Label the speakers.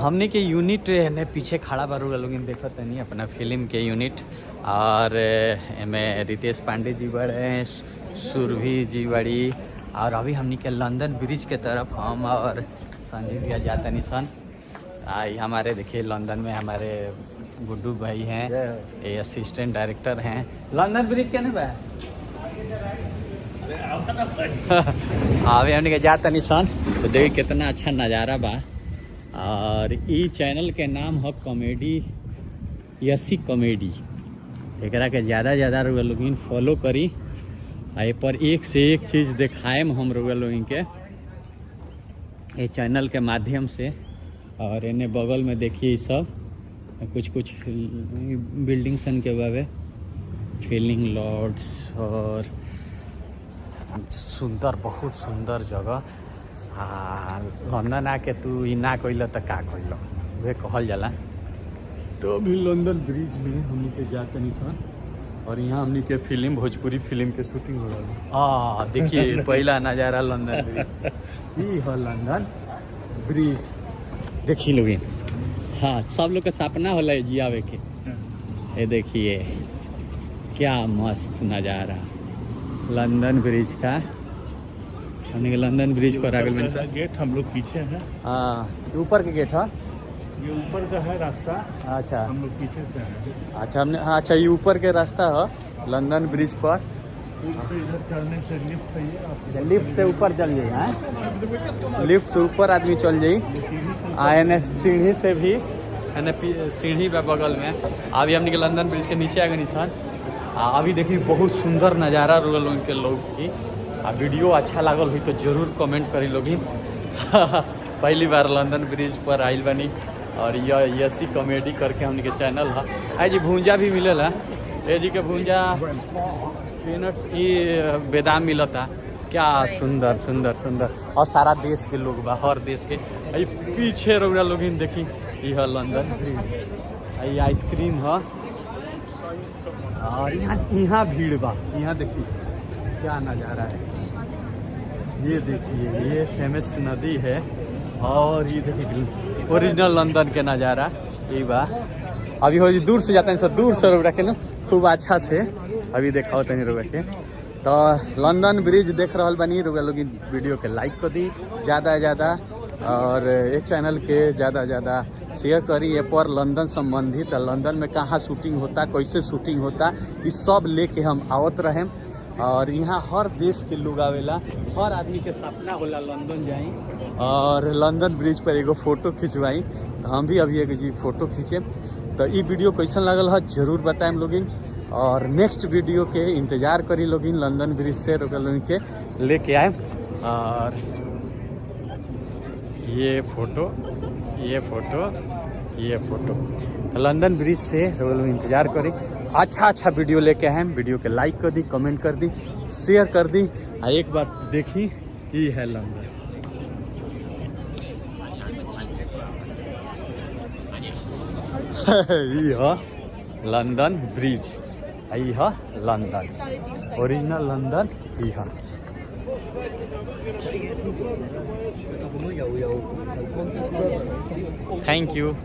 Speaker 1: हमने के यूनिट ने पीछे खड़ा बारू लोग देखो तनी अपना फिल्म के यूनिट और में रितेश पांडे जी बड़े, सुरभि जी बड़ी, और अभी हमने के लंदन ब्रिज के तरफ हम और संजय भैया जाता नहीं सन। आई हमारे देखिए लंदन में हमारे गुड्डू भाई हैं, ये असिस्टेंट डायरेक्टर हैं। लंदन ब्रिज के नहीं बा अभी हमने के जाता नहीं सन। तो देखिए कितना अच्छा नज़ारा बा। और ई चैनल के नाम है कॉमेडी यसी कॉमेडी। एकरा के ज़्यादा लोग फॉलो करी। ये पर एक से एक चीज़ दिखाएम हम लोग के ये चैनल के माध्यम से। और इन्हें बगल में देखिए सब कुछ बिल्डिंग सन के बाबे फीलिंग लॉर्ड्स और सुंदर, बहुत सुंदर जगह। लंदन आके तू ई ना कइल तो का कइल वे कहल जाला। तो अभी लंदन ब्रिज में हमनी के जाते नहीं सन और यहाँ हमनी के फिल्म भोजपुरी फिल्म के शूटिंग हो रहा है। देखिए पहला नज़ारा लंदन ब्रिज ई है लंदन ब्रिज। देखिए लोग हाँ सब लोग का सपना होला जी आवे के। ये देखिए क्या मस्त नज़ारा लंदन ब्रिज का। हमने के लंदन ब्रिज पर आगे
Speaker 2: गेट हम लोग पीछे हैं।
Speaker 1: हाँ ऊपर के गेट है,
Speaker 2: ये ऊपर का है रास्ता।
Speaker 1: अच्छा
Speaker 2: हम लोग पीछे से हैं।
Speaker 1: अच्छा हमने हाँ अच्छा ये ऊपर के रास्ता है लंदन ब्रिज पर।
Speaker 2: इधर चढ़ने से लिफ्ट है,
Speaker 1: लिफ्ट से ऊपर चल जाइए। हाँ लिफ्ट से ऊपर आदमी चल जाइए। एने सीढ़ी से भी एने सीढ़ी पे बगल में। अभी हमने के लंदन ब्रिज के नीचे आ गए निशान। अभी देखिए बहुत सुंदर नज़ारा रोल उनके लोग की। वीडियो अच्छा लागल हुई तो जरूर कमेंट करी लोगी। पहली बार लंदन ब्रिज पर आइल बनी और यह यसी कॉमेडी करके हमने के चैनल है। आई जी भूंजा भी मिलेला ये जी के भूंजा पीनट्स ये बेदाम मिलता। क्या सुंदर सुंदर सुंदर और सारा देश के लोग बा, हर देश के। पीछे रौरा लोग देखी यह लंदन ब्रिज। ये आइसक्रीम है और यहाँ भीड़ बा। यहाँ देखिए क्या नज़ारा है। ये देखिए ये फेमस नदी है और ये देखिए ओरिजिनल लंदन के नज़ारा ये बा। अभी हो दूर से जाते हैं सब, दूर से रोक रखे ना खूब अच्छा से। अभी देखा तनी रोक के तो लंदन ब्रिज देख रहा बनी। रोक लोग वीडियो के लाइक कर दी ज़्यादा ज़्यादा और ये चैनल के ज़्यादा शेयर करी। ये पर लंदन संबंधित लंदन में कहाँ शूटिंग होता, कैसे शूटिंग होता, इस सब लेके हम आवत रहें। और यहाँ हर देश के लोग आवेला, हर आदमी के सपना होला लंदन जाई और लंदन ब्रिज पर एगो फ़ोटो खिंचवाई। तो हम भी अभी एक जी फ़ोटो खींचे। तो ये वीडियो कैसन लगल है जरूर बताएं लोगिन। और नेक्स्ट वीडियो के इंतज़ार करी लोगिन लंदन ब्रिज से लोग के लेके आए। और ये फ़ोटो लंदन ब्रिज से लोग इंतज़ार करी। अच्छा वीडियो लेके आए। वीडियो के लाइक कर दी, कमेंट कर दी, शेयर कर दी। एक बार देखी ये है लंदन। ये है लंदन ब्रिज। ये है लंदन ओरिजिनल लंदन। ये है थैंक यू।